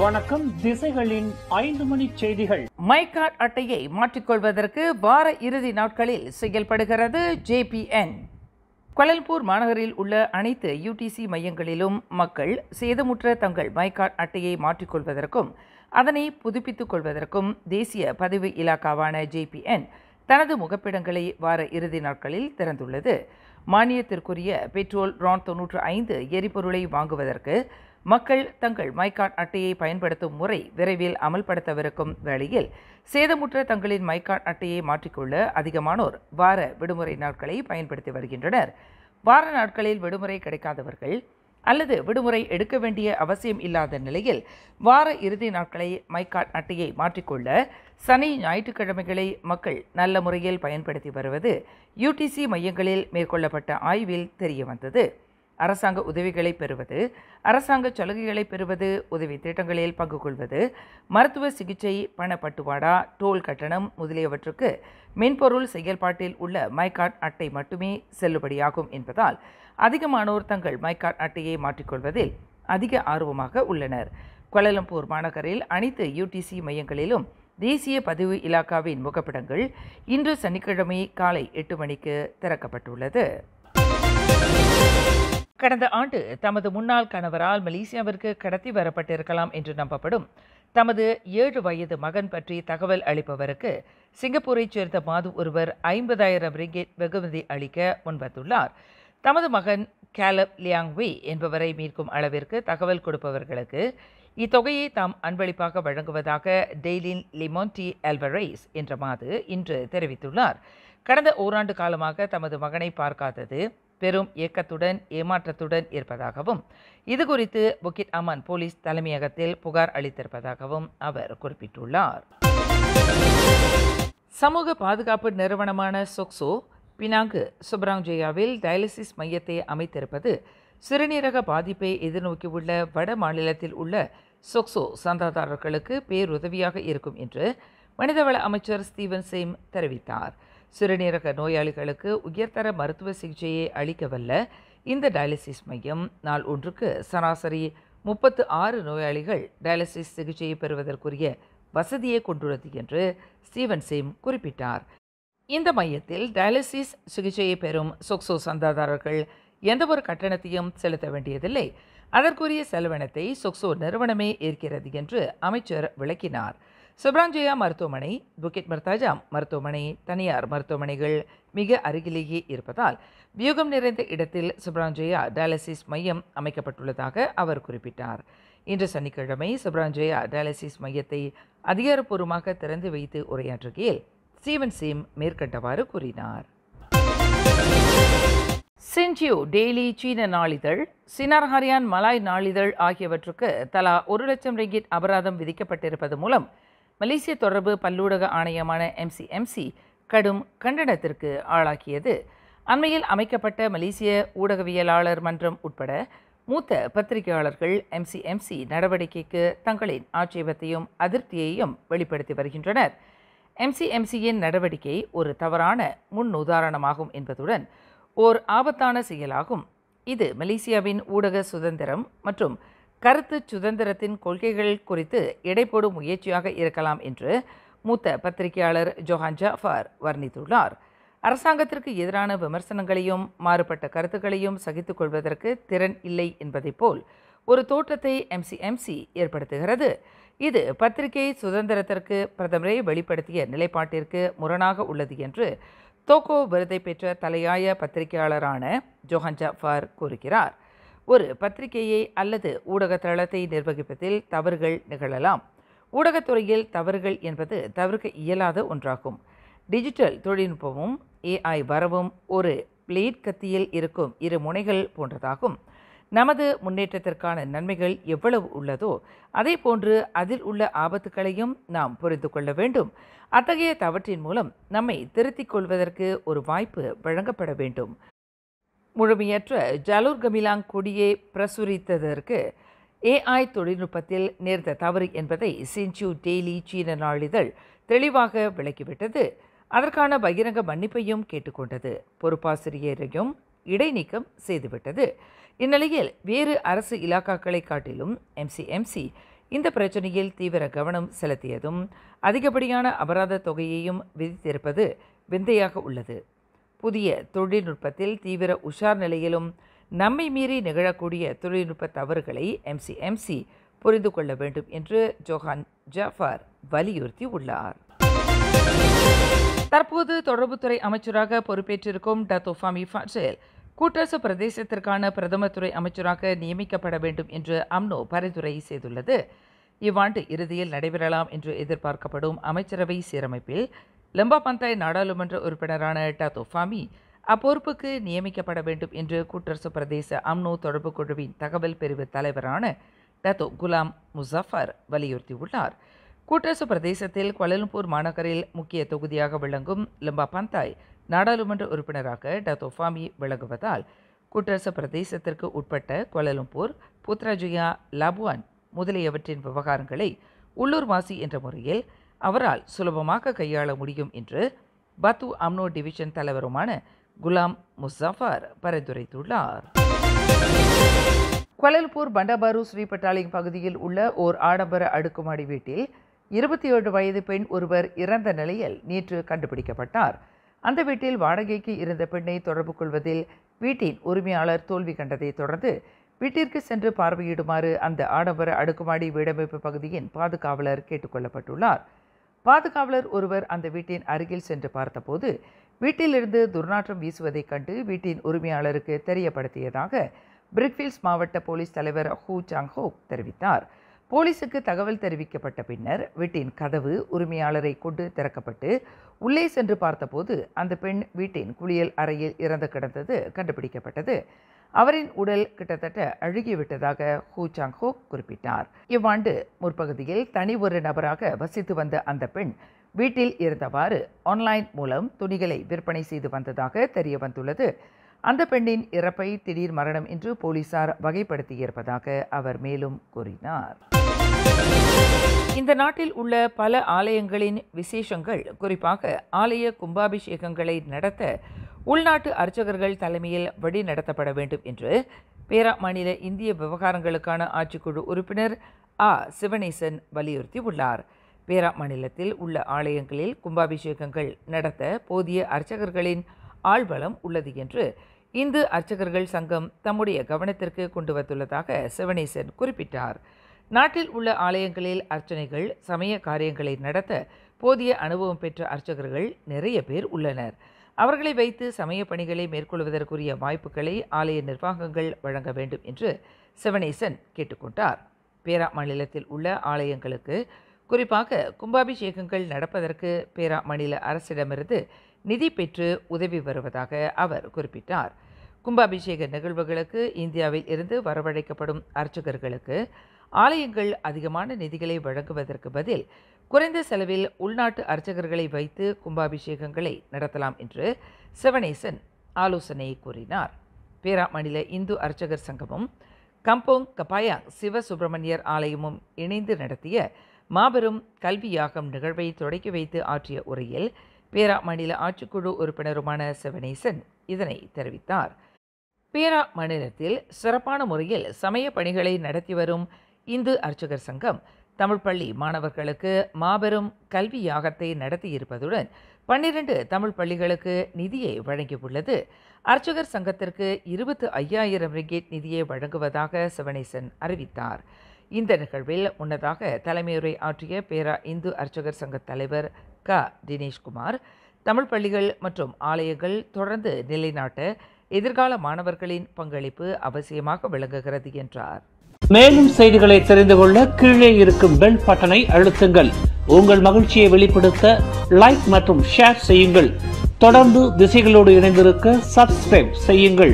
வணக்கம். திசைகளின் 5 மணி செய்திகள். My card அட்டையை மாற்றிக்கொள்வதற்கு வார இறுதி நாட்களில் செயல்படுகிறது JPN. கோலாலம்பூர் மாநகரில் உள்ள அனைத்து UTC மையங்களிலும் மக்கள் சேதமுற்ற தங்கள் மை கார்டு அட்டையை மாற்றிக்கொள்வதற்கும் அதனை புதுப்பித்துக் கொள்வதற்கும் தேசிய பதிவு இலாக்காவான JPN தனது முகப்பிடங்களை வார இறுதி நாட்களில் திறந்துள்ளது. மானியத்திற்குரிய பெட்ரோல் RON 95 எரிபொருளை வாங்குவதற்கு மக்கள் தங்கள் மை கார்டு அட்டையை பயன்படுத்தும் முறை விரைவில் அமல்படுத்தவிருக்கும் வேளையில் சேதமுற்ற தங்களின் மை கார்டு அட்டையை மாற்றிக்கொள்ள அதிகமானோர் வார விடுமுறை நாட்களை பயன்படுத்தி வருகின்றனர். வார நாட்களில் விடுமுறை கிடைக்காதவர்கள் அல்லது விடுமுறை எடுக்க வேண்டிய அவசியம் இல்லாத நிலையில் வார இறுதி நாட்களை மை கார்டு அட்டையை மாற்றிக்கொள்ள சனி ஞாயிற்றுக்கிழமைகளை மக்கள் நல்ல முறையில் பயன்படுத்தி வருவது UTC மையங்களில் மேற்கொள்ளப்பட்ட ஆய்வில் தெரியவந்தது. அரசாங்க உதவிகளை பெறுவது, அரசாங்க சலுகைகளை பெறுவது, உதவி திட்டங்களில் பங்கு கொள்வது, மருத்துவ சிகிச்சை, பணப்பட்டுவாடா, டோல் கட்டணம் முதலியவற்றுக்கு மென்பொருள் செயல்பாட்டில் உள்ள மை கார்டு அட்டை மட்டுமே செல்லுபடியாகும் என்பதால் அதிகமானோர் தங்கள் மை கார்டு அட்டையை மாற்றிக்கொள்வதில் அதிக ஆர்வமாக உள்ளனர். கோலாலம்பூர் மாநகரில் அனைத்து UTC மையங்களிலும் தேசிய பதிவு இலாக்காவின் முகப்பிடங்கள் இன்று சனிக்கிழமை காலை 8 மணிக்கு திறக்கப்பட்டுள்ளது. கடந்த ஆண்டு தமது முன்னாள் கணவரால் மலேசியாவிற்கு கடத்தி வரப்பட்டிருக்கலாம் என்று நம்பப்படும் தமது 7 வயது மகன் பற்றி தகவல் அளிப்பவருக்கு சிங்கப்பூரைச் சேர்ந்த மாது ஒருவர் 50,000 ரிங்கெட் வெகுமதி அளிக்க முன்வந்துள்ளார். தமது மகன் கேலப் லியாங் வே என்பவரை மீட்கும் அளவிற்கு தகவல் கொடுப்பவர்களுக்கு இத்தொகையை தாம் அன்பளிப்பாக வழங்குவதாக டெய்லின் லிமோன்டி அல்வரேஸ் என்ற மாது இன்று தெரிவித்துள்ளார். கடந்த ஓராண்டு காலமாக தமது மகனை பார்க்காதது பெரும் ஏக்கத்துடன் ஏமாற்றத்துடன் இருப்பதாகவும் இதுகுறித்து புக்கிட் அமான் போலீஸ் தலைமையகத்தில் புகார் அளித்திருப்பதாகவும் அவர் குறிப்பிட்டுள்ளார். சமூக பாதுகாப்பு நிறுவனமான சொக்சோ பினாங்கு சுப்ராங்ஜயாவில் டயாலிசிஸ் மையத்தை அமைத்திருப்பது சிறுநீரக பாதிப்பை எதிர்நோக்கியுள்ள வட மாநிலத்தில் உள்ள சொக்சோ சந்தாதாரர்களுக்கு பேருதவியாக இருக்கும் என்று மனிதவள அமைச்சர் ஸ்டீவன் சேம் தெரிவித்தார். சிறுநீரக நோயாளிகளுக்கு உயர்தர மருத்துவ சிகிச்சையை அளிக்கவல்ல இந்த டயாலிசிஸ் மையம் நாள் ஒன்றுக்கு சராசரி 36 நோயாளிகள் டயாலிசிஸ் சிகிச்சையை பெறுவதற்குரிய வசதியை கொண்டுள்ளது என்று ஸ்டீவன் சேம் குறிப்பிட்டார். இந்த மையத்தில் டயாலிசிஸ் சிகிச்சையை பெறும் சொக்சோ சந்தாதாரர்கள் எந்தவொரு கட்டணத்தையும் செலுத்த வேண்டியதில்லை. அதற்குரிய செலவினத்தை சொக்சோ நிறுவனமே ஏற்கிறது என்று அமைச்சர் விளக்கினார். சுப்ராங்ஜயா மருத்துவமனை, புக்கிட் மர்தாஜா மருத்துவமனை, தனியார் மருத்துவமனைகள் மிக அருகிலேயே இருப்பதால் வியூகம் நிறைந்த இடத்தில் சுப்ராங்ஜயா டயாலிசிஸ் மையம் அமைக்கப்பட்டுள்ளதாக அவர் குறிப்பிட்டார். இன்று சனிக்கிழமை சுப்ராங்ஜயா டயாலிசிஸ் மையத்தை அதிகாரப்பூர்வமாக திறந்து வைத்து உரையாற்றுகையில் ஸ்டீவன் சேம் மேற்கண்டவாறு கூறினார். சின்ஜியூ டெய்லி சீன நாளிதழ், சினார் ஹரியான் மலாய் நாளிதழ் ஆகியவற்றுக்கு தலா 1 லட்சம் ரிங்கிட் அபராதம் விதிக்கப்பட்டிருப்பது மூலம் மலேசிய தொடர்பு பல்லூடக ஆணையமான MCMC கடும் கண்டனத்திற்கு ஆளாக்கியது. அண்மையில் அமைக்கப்பட்ட மலேசிய ஊடகவியலாளர் மன்றம் உட்பட மூத்த பத்திரிகையாளர்கள் MCMC நடவடிக்கைக்கு தங்களின் ஆட்சேபத்தையும் அதிருப்தியையும் வெளிப்படுத்தி வருகின்றனர். MCMCயின் நடவடிக்கை ஒரு தவறான முன்னுதாரணமாகும் என்பதுடன் ஓர் ஆபத்தான செயலாகும். இது மலேசியாவின் ஊடக சுதந்திரம் மற்றும் கருத்து சுதந்திரத்தின் கொள்கைகள் குறித்து எடைபோடும் முயற்சியாக இருக்கலாம் என்று மூத்த பத்திரிகையாளர் ஜோஹான் ஜாஃபர் வர்ணித்துள்ளார். அரசாங்கத்திற்கு எதிரான விமர்சனங்களையும் மாறுபட்ட கருத்துக்களையும் சகித்துக் கொள்வதற்கு திறன் இல்லை என்பதை போல் ஒரு தோற்றத்தை MCMC ஏற்படுத்துகிறது. இது பத்திரிகை சுதந்திரத்திற்கு பிரதமரை வெளிப்படுத்திய நிலைப்பாட்டிற்கு முரணாக உள்ளது என்று தோக்கோ விருதை பெற்ற தலையாய பத்திரிகையாளரான ஜோஹான் ஜாஃபர் கூறுகிறார். ஒரு பத்திரிகையை அல்லது ஊடக தளத்தை நிர்வகிப்பதில் தவறுகள் நிகழலாம். ஊடகத்துறையில் தவறுகள் என்பது தவிர்க்க இயலாத ஒன்றாகும். டிஜிட்டல் தொழில்நுட்பமும் AI வரவும் ஒரு பிளேட் கத்தியில் இருக்கும் 2 முனைகள் போன்றதாகும். நமது முன்னேற்றத்திற்கான நன்மைகள் எவ்வளவு உள்ளதோ அதே போன்று அதில் உள்ள ஆபத்துக்களையும் நாம் புரிந்து கொள்ள வேண்டும். அத்தகைய தவற்றின் மூலம் நம்மை திருத்திக் கொள்வதற்கு ஒரு வாய்ப்பு வழங்கப்பட வேண்டும். முழுமையற்ற ஜலூர் கமிலாங் கொடியை பிரசுரித்ததற்கு AI தொழில்நுட்பத்தில் நேர்ந்த தவறு என்பதை சின்ஜியூ டெய்லி சீன நாளிதழ் தெளிவாக விளக்கிவிட்டது. அதற்கான பகிரங்க மன்னிப்பையும் கேட்டுக்கொண்டது. பொறுப்பாசிரியரையும் இடைநீக்கம் செய்துவிட்டது. இந்நிலையில் வேறு அரசு இலாக்காக்களை காட்டிலும் MCMC இந்த பிரச்சனையில் தீவிர கவனம் செலுத்தியதும் அதிகப்படியான அபராத தொகையையும் விதித்திருப்பது விந்தையாக உள்ளது. புதிய தொழில்நுட்பத்தில் தீவிர உஷார் நிலையிலும் நம்மை மீறி நிகழக்கூடிய தொழில்நுட்ப தவறுகளை எம்சிஎம்சி புரிந்து கொள்ள வேண்டும் என்று ஜோஹான் ஜாஃபர் வலியுறுத்தி உள்ளார். தற்போது தொடர்புத்துறை அமைச்சராக பொறுப்பேற்றிருக்கும் டத்தோ ஃபமி ஃபட்சேல் கூட்டரசு பிரதேசத்திற்கான பிரதமர் துறை அமைச்சராக நியமிக்கப்பட வேண்டும் என்று அம்னோ பரிந்துரை செய்துள்ளது. இவ்வாண்டு இறுதியில் நடைபெறலாம் என்று எதிர்பார்க்கப்படும் அமைச்சரவை சீரமைப்பில் லம்பா பந்தாய் நாடாளுமன்ற உறுப்பினரான டத்தோ ஃபமி அப்பொறுப்புக்கு நியமிக்கப்பட வேண்டும் என்று கூட்டரசு பிரதேச அம்னோ தொடர்பு குழுவின் தகவல் பிரிவு தலைவரான டத்தோ குலாம் முசஃபர் வலியுறுத்தியுள்ளார். கூட்டரசு பிரதேசத்தில் கோலாலம்பூர் மாநகரில் முக்கிய தொகுதியாக விளங்கும் லம்பா பந்தாய் நாடாளுமன்ற உறுப்பினராக டத்தோ ஃபமி விளங்குவதால் கூட்டரசு பிரதேசத்திற்கு உட்பட்ட கோலாலம்பூர், புத்ராஜயா, லாபுவான் முதலியவற்றின் விவகாரங்களை உள்ளூர்வாசி என்ற முறையில் அவரால் சுலபமாக கையாள முடியும் என்று பத்து அம்னோ டிவிஷன் தலைவருமான குலாம் முசஃபர் பரிந்துரைத்துள்ளார். கோலாலம்பூர் பண்டாபாரு ஸ்ரீபட்டாலிங் பகுதியில் உள்ள ஓர் ஆடம்பர அடுக்குமாடி வீட்டில் 27 வயது பெண் ஒருவர் இறந்த நிலையில் நேற்று கண்டுபிடிக்கப்பட்டார். அந்த வீட்டில் வாடகைக்கு இருந்த பெண்ணை தொடர்பு கொள்வதில் வீட்டின் உரிமையாளர் தோல்வி கண்டதை தொடர்ந்து வீட்டிற்கு சென்று பார்வையிடுமாறு அந்த ஆடம்பர அடுக்குமாடி வீடமைப்பு பகுதியின் பாதுகாவலர் கேட்டுக்கொள்ளப்பட்டுள்ளார். பாதுகாவலர் ஒருவர் அந்த வீட்டின் அருகில் சென்று பார்த்தபோது வீட்டிலிருந்து துர்நாற்றம் வீசுவதைக் கண்டு வீட்டின் உரிமையாளருக்கு தெரியப்படுத்தியதாக பிரிக்ஃபீல்ட்ஸ் மாவட்ட போலீஸ் தலைவர் ஹூ சாங் ஹோக் தெரிவித்தார். போலீசுக்கு தகவல் தெரிவிக்கப்பட்ட பின்னர் வீட்டின் கதவு உரிமையாளரை கொண்டு திறக்கப்பட்டு உள்ளே சென்று பார்த்தபோது அந்த பெண் வீட்டின் குளியல் அறையில் இறந்து கிடந்தது கண்டுபிடிக்கப்பட்டது. அவரின் உடல் கிட்டத்தட்ட அழுகிவிட்டதாக ஹூ சாங் ஹோக் குறிப்பிட்டார். இவ்வாண்டு முற்பகுதியில் தனி ஒரு நபராக வசித்து வந்த அந்த பெண் வீட்டில் இருந்தவாறு ஆன்லைன் மூலம் துணிகளை விற்பனை செய்து வந்ததாக தெரிய வந்துள்ளது. அந்த பெண்ணின் இறப்பை திடீர் மரணம் என்று போலீசார் வகைப்படுத்தியிருப்பதாக அவர் மேலும் கூறினார். இந்த நாட்டில் உள்ள பல ஆலயங்களின் விசேஷங்கள், குறிப்பாக ஆலய கும்பாபிஷேகங்களை நடத்த உள்நாட்டு அர்ச்சகர்கள் தலைமையில் வழி நடத்தப்பட வேண்டும் என்று பேரா மாநில இந்திய விவகாரங்களுக்கான ஆட்சிக்குழு உறுப்பினர் சிவனேசன் வலியுறுத்தி உள்ளார். பேரா மாநிலத்தில் உள்ள ஆலயங்களில் கும்பாபிஷேகங்கள் நடத்த போதிய அர்ச்சகர்களின் ஆள்பலம் உள்ளது என்று இந்து அர்ச்சகர்கள் சங்கம் தம்முடைய கவனத்திற்கு கொண்டு வந்துள்ளதாக சிவனேசன் குறிப்பிட்டார். நாட்டில் உள்ள ஆலயங்களில் அர்ச்சனைகள், சமய காரியங்களை நடத்த போதிய அனுபவம் பெற்ற அர்ச்சகர்கள் நிறைய பேர் உள்ளனர். அவர்களை வைத்து சமய பணிகளை மேற்கொள்வதற்குரிய வாய்ப்புகளை ஆலய நிர்வாகங்கள் வழங்க வேண்டும் என்று சிவனேசன் கேட்டுக்கொண்டார். பேரா மாநிலத்தில் உள்ள ஆலயங்களுக்கு, குறிப்பாக கும்பாபிஷேகங்கள் நடப்பதற்கு பேரா மாநில அரசிடமிருந்து நிதி பெற்று உதவி வருவதாக அவர் குறிப்பிட்டார். கும்பாபிஷேக நிகழ்வுகளுக்கு இந்தியாவில் இருந்து வரவழைக்கப்படும் அர்ச்சகர்களுக்கு ஆலயங்கள் அதிகமான நிதிகளை வழங்குவதற்கு பதில் குறைந்த செலவில் உள்நாட்டு அர்ச்சகர்களை வைத்து கும்பாபிஷேகங்களை நடத்தலாம் என்று சிவனேசன் ஆலோசனை கூறினார். பேரா மாநில இந்து அர்ச்சகர் சங்கமும் கம்போங் கபாயாங் சிவ சுப்பிரமணியர் ஆலயமும் இணைந்து நடத்திய மாபெரும் கல்வி யாகம் நிகழ்வை தொடக்கி வைத்து ஆற்றிய உரையில் பேரா மாநில ஆட்சிக்குழு உறுப்பினருமான சிவனேசன் இதனை தெரிவித்தார். பேரா மாநிலத்தில் சிறப்பான முறையில் சமய பணிகளை நடத்தி வரும் இந்து அர்ச்சகர் சங்கம் தமிழ் பள்ளி மாணவர்களுக்கு மாபெரும் கல்வி யாகத்தை நடத்தியிருப்பதுடன் 12 தமிழ் பள்ளிகளுக்கு நிதியை வழங்கியுள்ளது. அர்ச்சகர் சங்கத்திற்கு 25,000 ரிங்கிட் நிதியை வழங்குவதாக சிவனேசன் அறிவித்தார். இந்த நிகழ்வில் முன்னதாக தலைமையுரை ஆற்றிய பேரா இந்து அர்ச்சகர் சங்க தலைவர் தினேஷ்குமார், தமிழ் பள்ளிகள் மற்றும் ஆலயங்கள் தொடர்ந்து நிலைநாட்ட எதிர்கால மாணவர்களின் பங்களிப்பு அவசியமாக விளங்குகிறது என்றார். மேலும் செய்திகளை தெரிந்து கொள்ள கீழே இருக்கும் பெல் பட்டனை அழுத்துங்கள். உங்கள் மகிழ்ச்சியை வெளிப்படுத்த லைக் மற்றும் ஷேர் செய்யுங்கள். தொடர்ந்து திசைகளோடு இணைந்திருக்க சப்ஸ்கிரைப் செய்யுங்கள்.